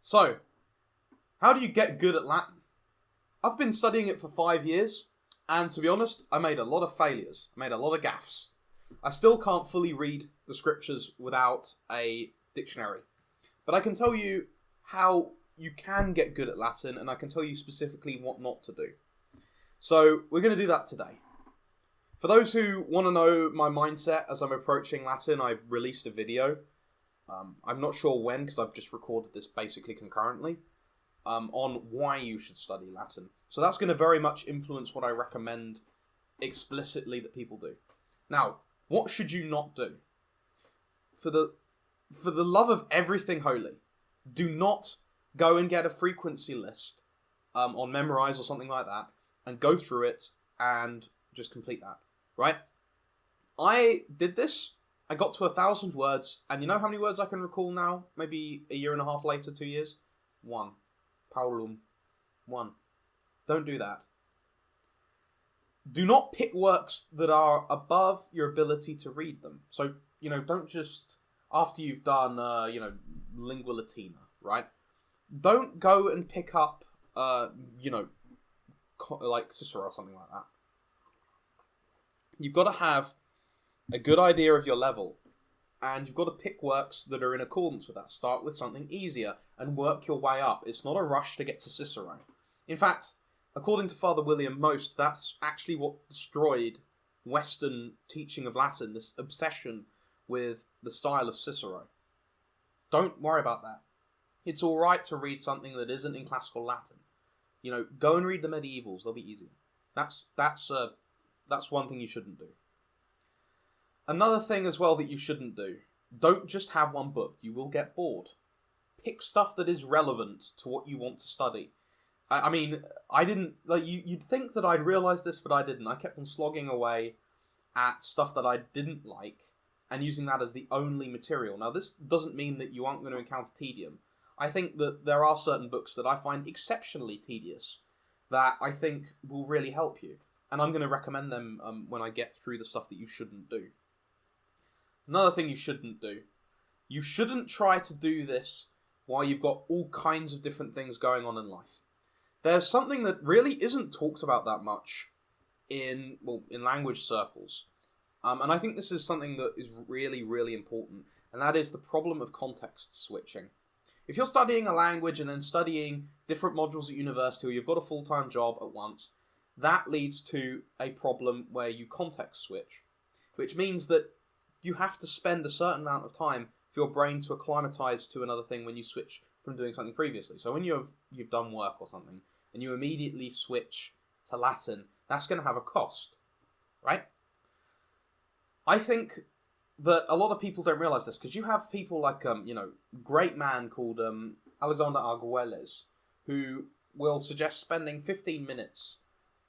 So, how do you get good at Latin? I've been studying it for 5 years, and to be honest, I made a lot of failures. I made a lot of gaffes. I still can't fully read the scriptures without a dictionary. But I can tell you how you can get good at Latin, and I can tell you specifically what not to do. So, we're going to do that today. For those who want to know my mindset as I'm approaching Latin, I released a video. I'm not sure when, because I've just recorded this basically concurrently, on why you should study Latin. So that's going to very much influence what I recommend explicitly that people do. Now, what should you not do? For the love of everything holy, do not go and get a frequency list on Memorize or something like that, and go through it and just complete that, right? I did this. I got to 1,000 words, and you know how many words I can recall now? Maybe a year and a half later, 2 years? 1. Paulum. 1. Don't do that. Do not pick works that are above your ability to read them. So, don't just, after you've done, Lingua Latina, right? Don't go and pick up, like Cicero or something like that. You've got to have a good idea of your level, and you've got to pick works that are in accordance with that. Start with something easier and work your way up. It's not a rush to get to Cicero. In fact, according to Father William Most, that's actually what destroyed Western teaching of Latin, this obsession with the style of Cicero. Don't worry about that. It's alright to read something that isn't in classical Latin. Go and read the medievals, they'll be easier. That's one thing you shouldn't do. Another thing as well that you shouldn't do, don't just have one book. You will get bored. Pick stuff that is relevant to what you want to study. I mean, I didn't, you'd think that I'd realise this, but I didn't. I kept on slogging away at stuff that I didn't like, and using that as the only material. Now, this doesn't mean that you aren't going to encounter tedium. I think that there are certain books that I find exceptionally tedious that I think will really help you. And I'm going to recommend them when I get through the stuff that you shouldn't do. Another thing you shouldn't do. You shouldn't try to do this while you've got all kinds of different things going on in life. There's something that really isn't talked about that much in language circles. And I think this is something that is really, really important. And that is the problem of context switching. If you're studying a language and then studying different modules at university, or you've got a full-time job at once, that leads to a problem where you context switch. Which means that you have to spend a certain amount of time for your brain to acclimatise to another thing when you switch from doing something previously. So when you've done work or something, and you immediately switch to Latin, that's going to have a cost, right? I think that a lot of people don't realise this, because you have people like, great man called Alexander Arguelles, who will suggest spending 15 minutes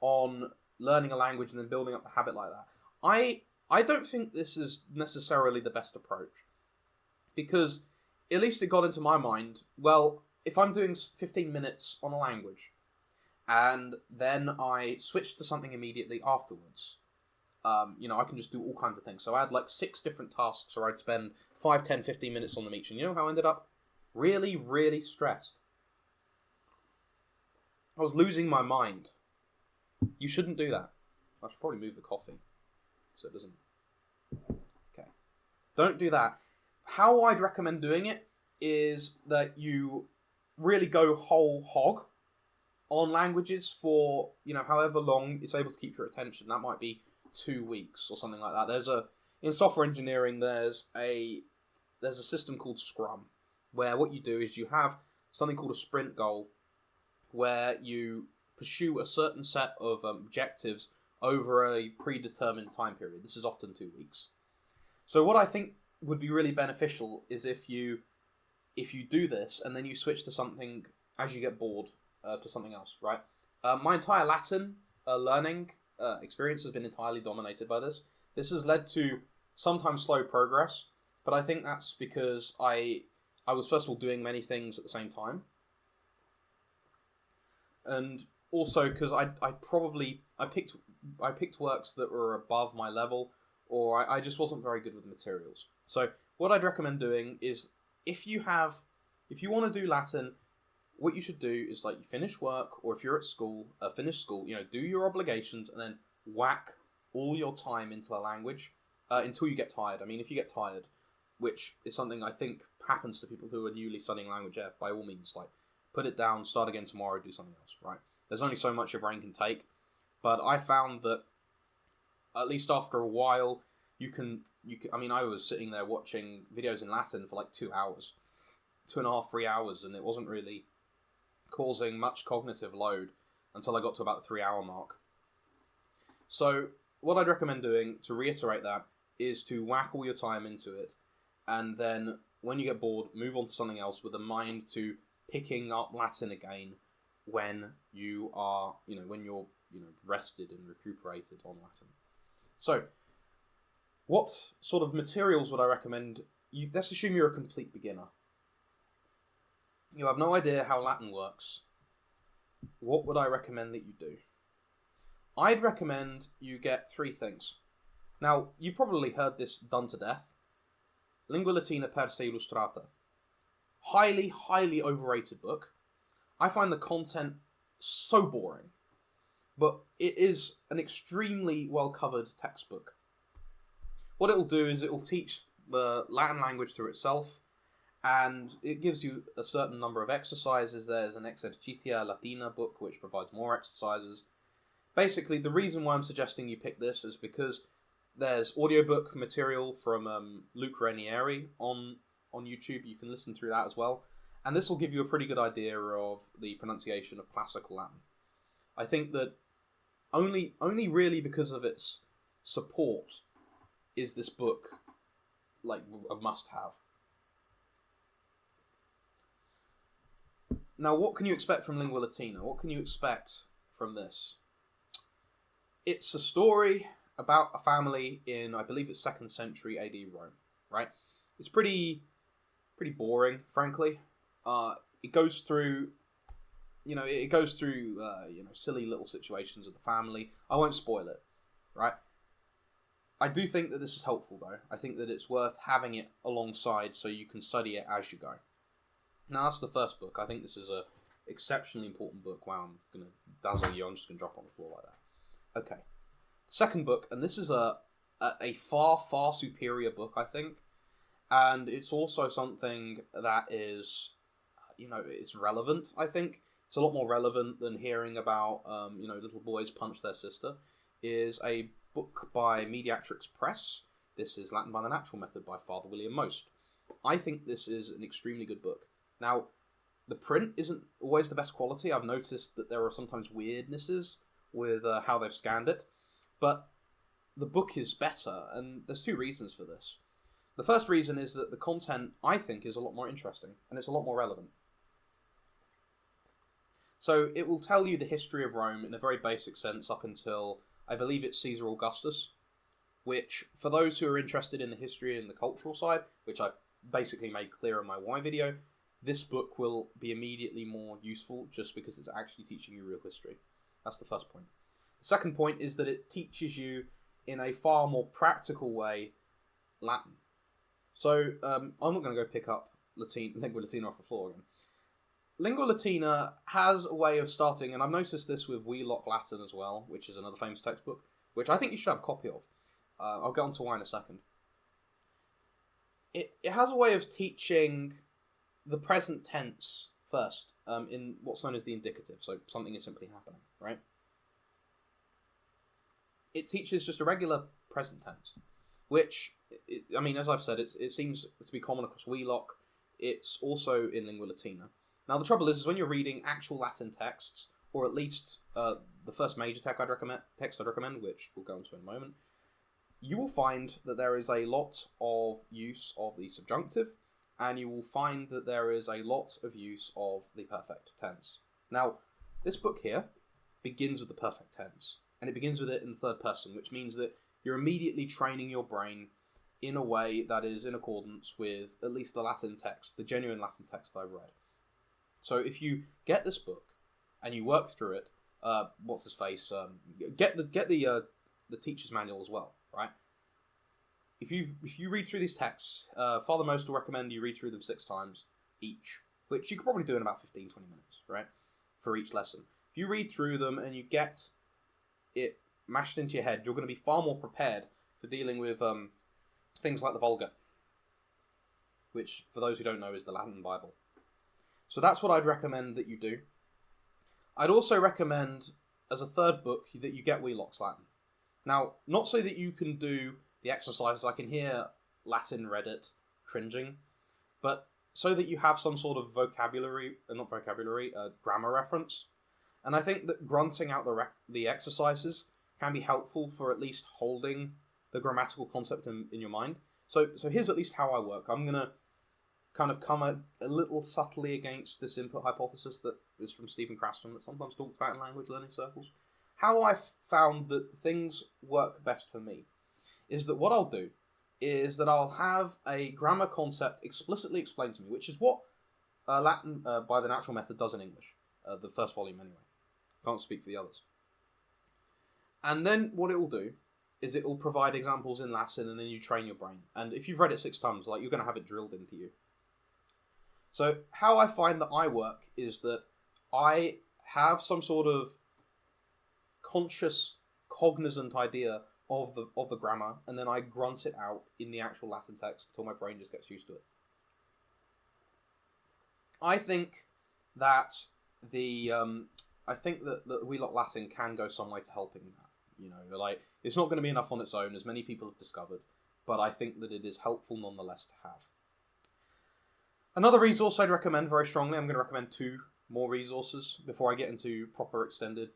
on learning a language and then building up the habit like that. I don't think this is necessarily the best approach, because at least it got into my mind, well, if I'm doing 15 minutes on a language, and then I switch to something immediately afterwards, I can just do all kinds of things. So I had 6 different tasks where I'd spend 5, 10, 15 minutes on them each, and you know how I ended up? Really, really stressed. I was losing my mind. You shouldn't do that. I should probably move the coffee so it doesn't. Okay. Don't do that. How I'd recommend doing it is that you really go whole hog on languages for, however long it's able to keep your attention. That might be 2 weeks or something like that. In software engineering, there's a system called Scrum, where what you do is you have something called a sprint goal, where you pursue a certain set of objectives over a predetermined time period. This is often 2 weeks. So what I think would be really beneficial is if you do this and then you switch to something as you get bored, to something else, right? My entire Latin learning experience has been entirely dominated by this. This has led to sometimes slow progress, but I think that's because I was first of all doing many things at the same time, and also because I picked works that were above my level, or I just wasn't very good with the materials. So what I'd recommend doing is if you want to do Latin, what you should do is, like, you finish work, or if you're at school, finish school, do your obligations, and then whack all your time into the language until you get tired. I mean, if you get tired, which is something I think happens to people who are newly studying language, by all means, like, put it down, start again tomorrow, do something else, right? There's only so much your brain can take, but I found that at least after a while, you can. I mean, I was sitting there watching videos in Latin for like 2 hours, 2.5, 3 hours, and it wasn't really causing much cognitive load until I got to about the 3-hour mark. So what I'd recommend doing, to reiterate that, is to whack all your time into it, and then when you get bored, move on to something else with a mind to picking up Latin again when you are, when you're, rested and recuperated on Latin. So, what sort of materials would I recommend? Let's assume you're a complete beginner. You have no idea how Latin works. What would I recommend that you do? I'd recommend you get 3 things. Now, you probably heard this done to death. Lingua Latina per se Illustrata. Highly, highly overrated book. I find the content so boring. But it is an extremely well-covered textbook. What it'll do is it'll teach the Latin language through itself, and it gives you a certain number of exercises. There's an Exercitia Latina book which provides more exercises. Basically, the reason why I'm suggesting you pick this is because there's audiobook material from Luke Ranieri on YouTube. You can listen through that as well. And this will give you a pretty good idea of the pronunciation of classical Latin. I think that only really because of its support is this book like a must-have. Now, what can you expect from Lingua Latina? What can you expect from this? It's a story about a family in, I believe it's 2nd century AD Rome, right? It's pretty boring, frankly. It goes through, silly little situations of the family. I won't spoil it, right? I do think that this is helpful, though. I think that it's worth having it alongside so you can study it as you go. Now, that's the first book. I think this is a exceptionally important book. Wow, I'm going to dazzle you. I'm just going to drop on the floor like that. Okay. Second book, and this is a far, far superior book, I think. And it's also something that is, it's relevant, I think. It's a lot more relevant than hearing about, little boys punch their sister. Is a book by Mediatrix Press. This is Latin by the Natural Method by Father William Most. I think this is an extremely good book. Now, the print isn't always the best quality. I've noticed that there are sometimes weirdnesses with how they've scanned it. But the book is better, and there's 2 reasons for this. The first reason is that the content, I think, is a lot more interesting, and it's a lot more relevant. So it will tell you the history of Rome in a very basic sense up until, I believe it's Caesar Augustus, which, for those who are interested in the history and the cultural side, which I basically made clear in my Why video, this book will be immediately more useful just because it's actually teaching you real history. That's the first point. The second point is that it teaches you, in a far more practical way, Latin. So, I'm not going to go pick up Lingua Latina off the floor again. Lingua Latina has a way of starting, and I've noticed this with Wheelock Latin as well, which is another famous textbook, which I think you should have a copy of. I'll get on to why in a second. It has a way of teaching the present tense first, in what's known as the indicative, so something is simply happening, right? It teaches just a regular present tense, which, as I've said, it seems to be common across Wheelock. It's also in Lingua Latina. Now, the trouble is when you're reading actual Latin texts, or at least the first major text I'd recommend, which we'll go into in a moment, you will find that there is a lot of use of the subjunctive, and you will find that there is a lot of use of the perfect tense. Now, this book here begins with the perfect tense, and it begins with it in the third person, which means that you're immediately training your brain in a way that is in accordance with at least the Latin text, the genuine Latin text I've read. So if you get this book and you work through it, get the teacher's manual as well, right? If you read through these texts, Father Most will recommend you read through them 6 times each. which you could probably do in about 15, 20 minutes, right, for each lesson. If you read through them and you get it mashed into your head, you're going to be far more prepared for dealing with things like the Vulgate, which, for those who don't know, is the Latin Bible. So that's what I'd recommend that you do. I'd also recommend, as a third book, that you get Wheelock's Latin. Now, not so that you can do the exercises. I can hear Latin Reddit cringing, but so that you have some sort of grammar reference. And I think that grunting out the exercises can be helpful for at least holding the grammatical concept in your mind. So here's at least how I work. I'm going to kind of come a little subtly against this input hypothesis that is from Stephen Craston that sometimes talks about in language learning circles. How I've found that things work best for me is that what I'll do is that I'll have a grammar concept explicitly explained to me, which is what Latin by the Natural Method does in English, the first volume anyway. Can't speak for the others. And then what it will do is it will provide examples in Latin, and then you train your brain. And if you've read it 6 times, like, you're going to have it drilled into you. So how I find that I work is that I have some sort of conscious, cognizant idea of the grammar, and then I grunt it out in the actual Latin text until my brain just gets used to it. I think that the Wheelock Latin can go some way to helping that. You know, like, it's not going to be enough on its own, as many people have discovered, but I think that it is helpful nonetheless to have. Another resource I'd recommend very strongly, I'm going to recommend 2 more resources before I get into proper extended,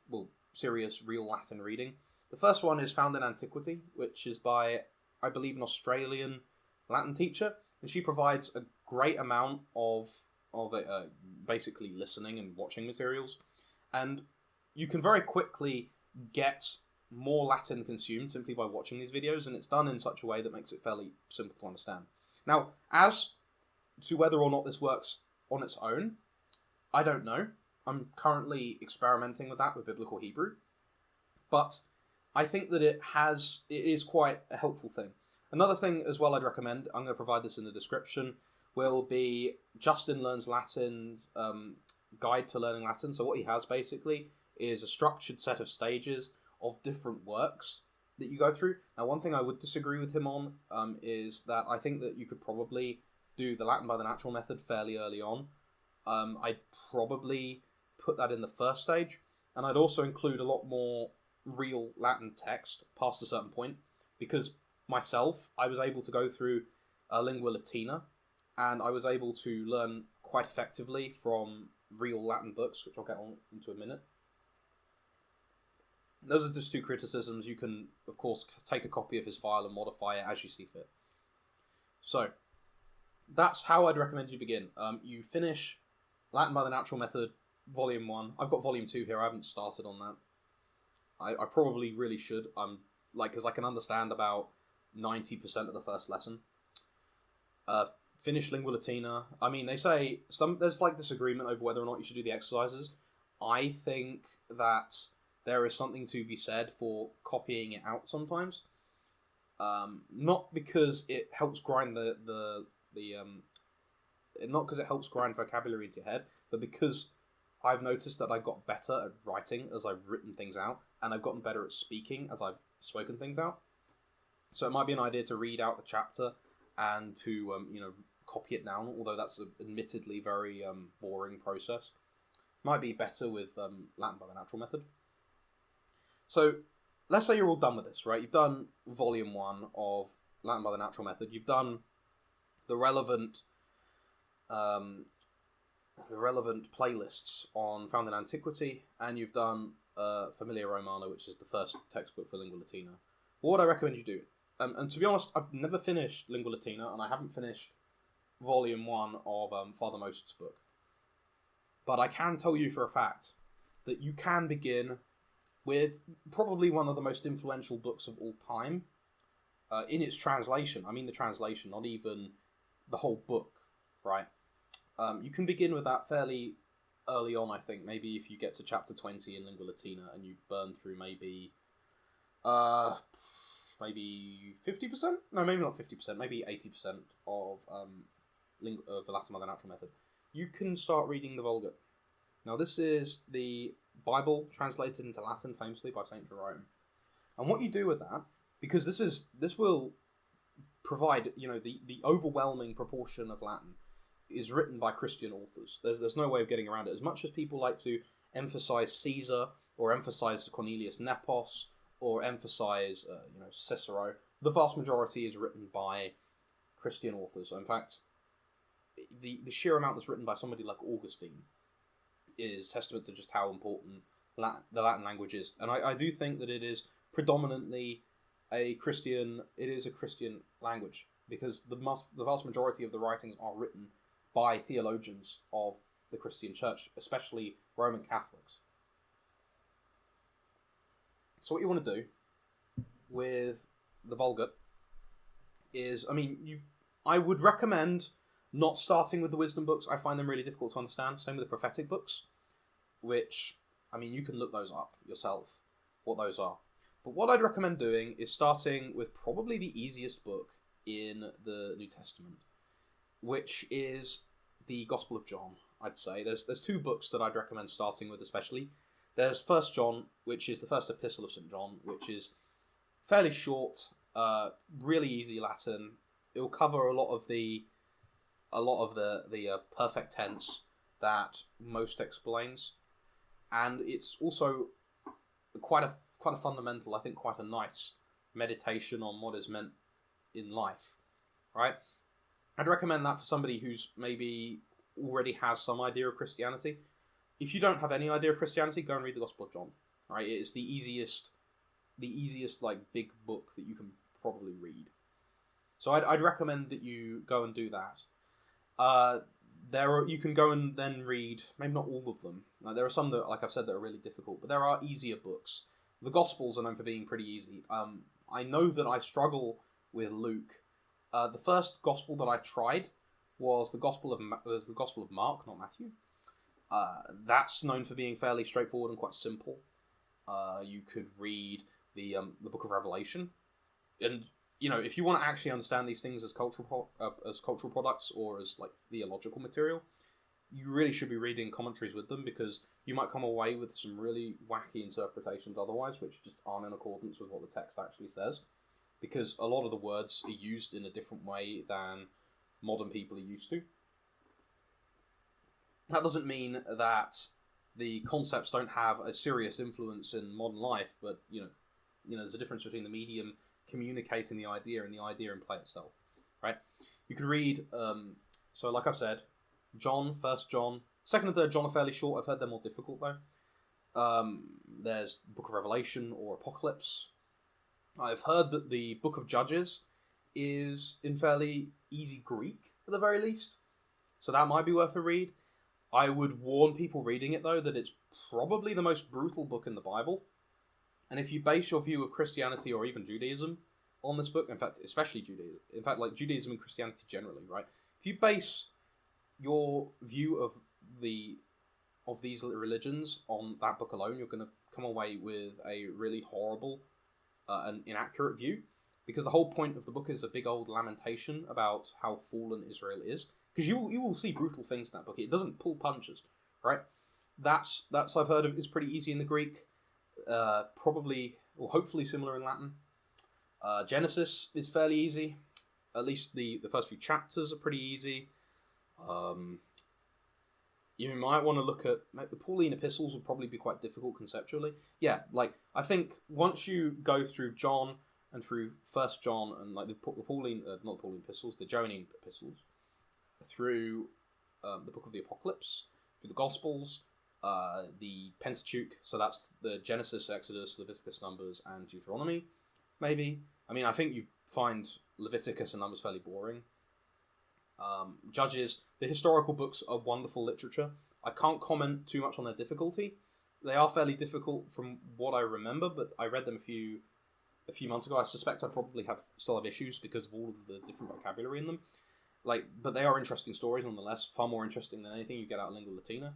serious, real Latin reading. The first one is Found in Antiquity, which is by, I believe, an Australian Latin teacher, and she provides a great amount of basically listening and watching materials, and you can very quickly get more Latin consumed simply by watching these videos, and it's done in such a way that makes it fairly simple to understand. Now, as to whether or not this works on its own, I don't know. I'm currently experimenting with that with Biblical Hebrew, but I think that it is quite a helpful thing. Another thing as well I'd recommend, I'm going to provide this in the description, will be Justin Learns Latin's Guide to Learning Latin. So what he has basically is a structured set of stages of different works that you go through. Now, one thing I would disagree with him on is that I think that you could probably do the Latin by the Natural Method fairly early on. I'd probably put that in the first stage, and I'd also include a lot more real Latin text past a certain point, because myself, I was able to go through Lingua Latina, and I was able to learn quite effectively from real Latin books, which I'll get on into a minute. Those are just 2 criticisms. You can, of course, take a copy of his file and modify it as you see fit. So, that's how I'd recommend you begin. You finish Latin by the Natural Method, Volume 1. I've got Volume 2 here. I haven't started on that. I probably really should. Because I can understand about 90% of the first lesson. Finish Lingua Latina. I mean, they say there's like disagreement over whether or not you should do the exercises. I think that there is something to be said for copying it out sometimes. Not because it helps grind not because it helps grind vocabulary into your head, but because I've noticed that I got better at writing as I've written things out, and I've gotten better at speaking as I've spoken things out. So it might be an idea to read out the chapter and to copy it down, although that's an admittedly very boring process. Might be better with Latin by the Natural Method. So let's say you're all done with this, right? You've done Volume 1 of Latin by the Natural Method. You've done the relevant playlists on Found in Antiquity, and you've done Familia Romana, which is the first textbook for Lingua Latina. What would I recommend you do? And to be honest, I've never finished Lingua Latina, and I haven't finished Volume 1 of Father Most's book. But I can tell you for a fact that you can begin with probably one of the most influential books of all time in its translation. I mean the translation, not even the whole book, right? You can begin with that fairly early on, I think. Maybe if you get to chapter 20 in Lingua Latina and you burn through maybe 50%? No, maybe not 50%, maybe 80% of the Latin by the Natural Method. you can start reading the Vulgate. Now, this is the Bible translated into Latin, famously by St. Jerome. And what you do with that, because this will provide, the overwhelming proportion of Latin is written by Christian authors. There's no way of getting around it. As much as people like to emphasize Caesar, or emphasize Cornelius Nepos, or emphasize, Cicero, the vast majority is written by Christian authors. In fact, the sheer amount that's written by somebody like Augustine is testament to just how important the Latin language is. And I do think that it is predominantly a Christian language, because the vast majority of the writings are written by theologians of the Christian church, especially Roman Catholics. So what you want to do with the Vulgate is, I would recommend not starting with the wisdom books. I find them really difficult to understand. Same with the prophetic books, which, you can look those up yourself, what those are. But what I'd recommend doing is starting with probably the easiest book in the New Testament, which is the Gospel of John, I'd say. There's two books that I'd recommend starting with especially. There's 1 John, which is the first epistle of St. John, which is fairly short, really easy Latin. It will cover a lot of the perfect tense that most explains, and it's also quite a fundamental, I think, quite a nice meditation on what is meant in life, right? I'd recommend that for somebody who's maybe already has some idea of Christianity. If you don't have any idea of Christianity, go and read the Gospel of John, right? It's the easiest big book that you can probably read. So I'd recommend that you go and do that. You can go and then read, maybe not all of them. There are some that, like I've said, that are really difficult, but there are easier books. The Gospels are known for being pretty easy. I know that I struggle with Luke. The first Gospel that I tried was the Gospel of Mark, not Matthew. That's known for being fairly straightforward and quite simple. You could read the Book of Revelation, and if you want to actually understand these things as cultural products or as like theological material, you really should be reading commentaries with them, because you might come away with some really wacky interpretations otherwise, which just aren't in accordance with what the text actually says, because a lot of the words are used in a different way than modern people are used to. That doesn't mean that the concepts don't have a serious influence in modern life, but there's a difference between the medium communicating the idea and the idea in play itself, right? You could read, so like I've said, John, 1 John, 2nd and 3rd John are fairly short. I've heard they're more difficult though. There's the Book of Revelation or Apocalypse. I've heard that the Book of Judges is in fairly easy Greek at the very least, so that might be worth a read. I would warn people reading it though that it's probably the most brutal book in the Bible. And if you base your view of Christianity or even Judaism on this book, in fact, especially Judaism, like Judaism and Christianity generally, right? If you base your view of these religions on that book alone, you're going to come away with a really horrible and inaccurate view, because the whole point of the book is a big old lamentation about how fallen Israel is. Because you will see brutal things in that book. It doesn't pull punches, right? That's I've heard of, is pretty easy in the Greek. Probably, or hopefully similar in Latin. Genesis is fairly easy. At least the first few chapters are pretty easy. You might want to look at, the Pauline epistles would probably be quite difficult conceptually. Yeah, I think once you go through John and through 1 John and the Pauline, not the Pauline epistles, the Johannine epistles, through the Book of the Apocalypse, through the Gospels, the Pentateuch, so that's the Genesis, Exodus, Leviticus, Numbers, and Deuteronomy, maybe. I think you find Leviticus and Numbers fairly boring. Judges, the historical books are wonderful literature. I can't comment too much on their difficulty. They are fairly difficult from what I remember, but I read them a few months ago. I suspect I probably still have issues because of all of the different vocabulary in them. But they are interesting stories nonetheless, far more interesting than anything you get out of Lingua Latina.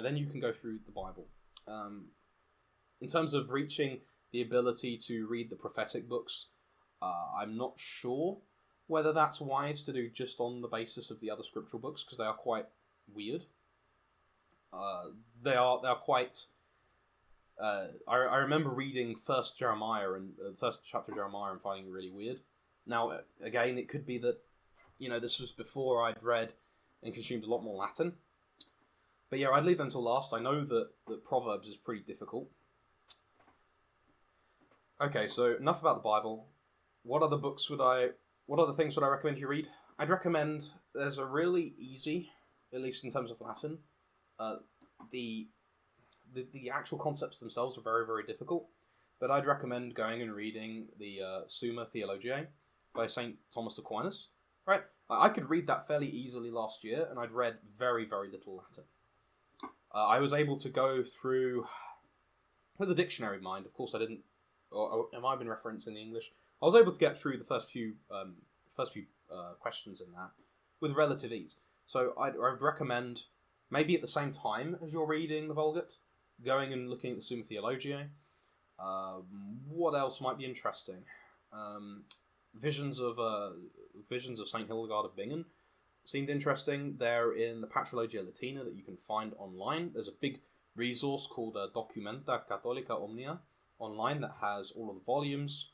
Then you can go through the Bible. In terms of reaching the ability to read the prophetic books, I'm not sure. Whether that's wise to do just on the basis of the other scriptural books, because they are quite weird. They are quite. I remember reading First Jeremiah and the first chapter of Jeremiah and finding it really weird. Now, again, it could be that this was before I'd read and consumed a lot more Latin. But yeah, I'd leave them till last. I know that Proverbs is pretty difficult. Okay, so enough about the Bible. What other things would I recommend you read? I'd recommend, there's a really easy, at least in terms of Latin, the actual concepts themselves are very, very difficult, but I'd recommend going and reading the Summa Theologiae by St. Thomas Aquinas. Right? I could read that fairly easily last year, and I'd read very, very little Latin. I was able to go through, with the dictionary in mind, of course I didn't, or it might have been referenced in the English, I was able to get through the first few questions in that with relative ease. So I'd recommend, maybe at the same time as you're reading the Vulgate, going and looking at the Summa Theologiae. What else might be interesting? Visions of Saint Hildegard of Bingen seemed interesting. They're in the Patrologia Latina that you can find online. There's a big resource called Documenta Catholica Omnia online that has all of the volumes.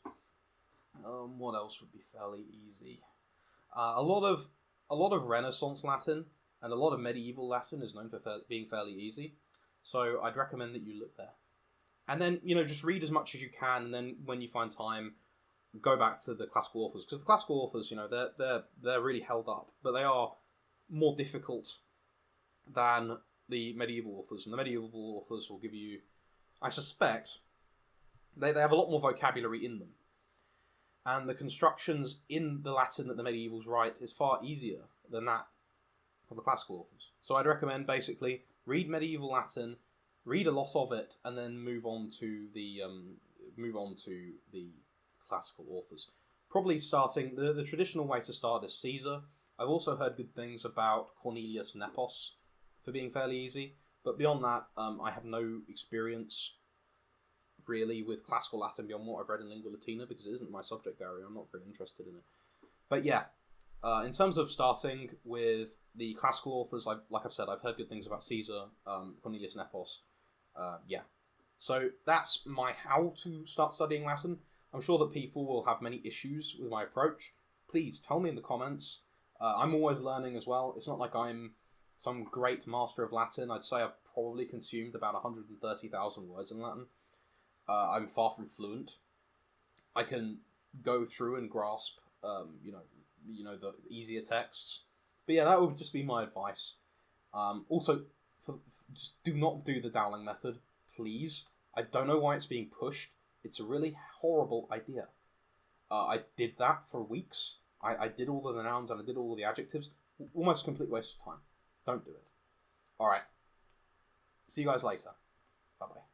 What else would be fairly easy? A lot of Renaissance Latin and a lot of medieval Latin is known for being fairly easy. So I'd recommend that you look there. And then, just read as much as you can, and then when you find time, go back to the classical authors. Because the classical authors, they're really held up, but they are more difficult than the medieval authors. And the medieval authors will give you, I suspect, they have a lot more vocabulary in them. And the constructions in the Latin that the medievals write is far easier than that of the classical authors. So I'd recommend, basically, read medieval Latin, read a lot of it, and then move on to the classical authors. Probably starting, the traditional way to start is Caesar. I've also heard good things about Cornelius Nepos for being fairly easy, but beyond that, I have no experience really with classical Latin beyond what I've read in Lingua Latina, because it isn't my subject area. I'm not very interested in it. But yeah, in terms of starting with the classical authors, like I've said, I've heard good things about Caesar, Cornelius Nepos. Yeah. So that's my how to start studying Latin. I'm sure that people will have many issues with my approach. Please tell me in the comments. I'm always learning as well. It's not like I'm some great master of Latin. I'd say I've probably consumed about 130,000 words in Latin. I'm far from fluent. I can go through and grasp, the easier texts. But yeah, that would just be my advice. Also, just do not do the Dowling method, please. I don't know why it's being pushed. It's a really horrible idea. I did that for weeks. I did all the nouns and I did all the adjectives. Almost a complete waste of time. Don't do it. Alright. See you guys later. Bye-bye.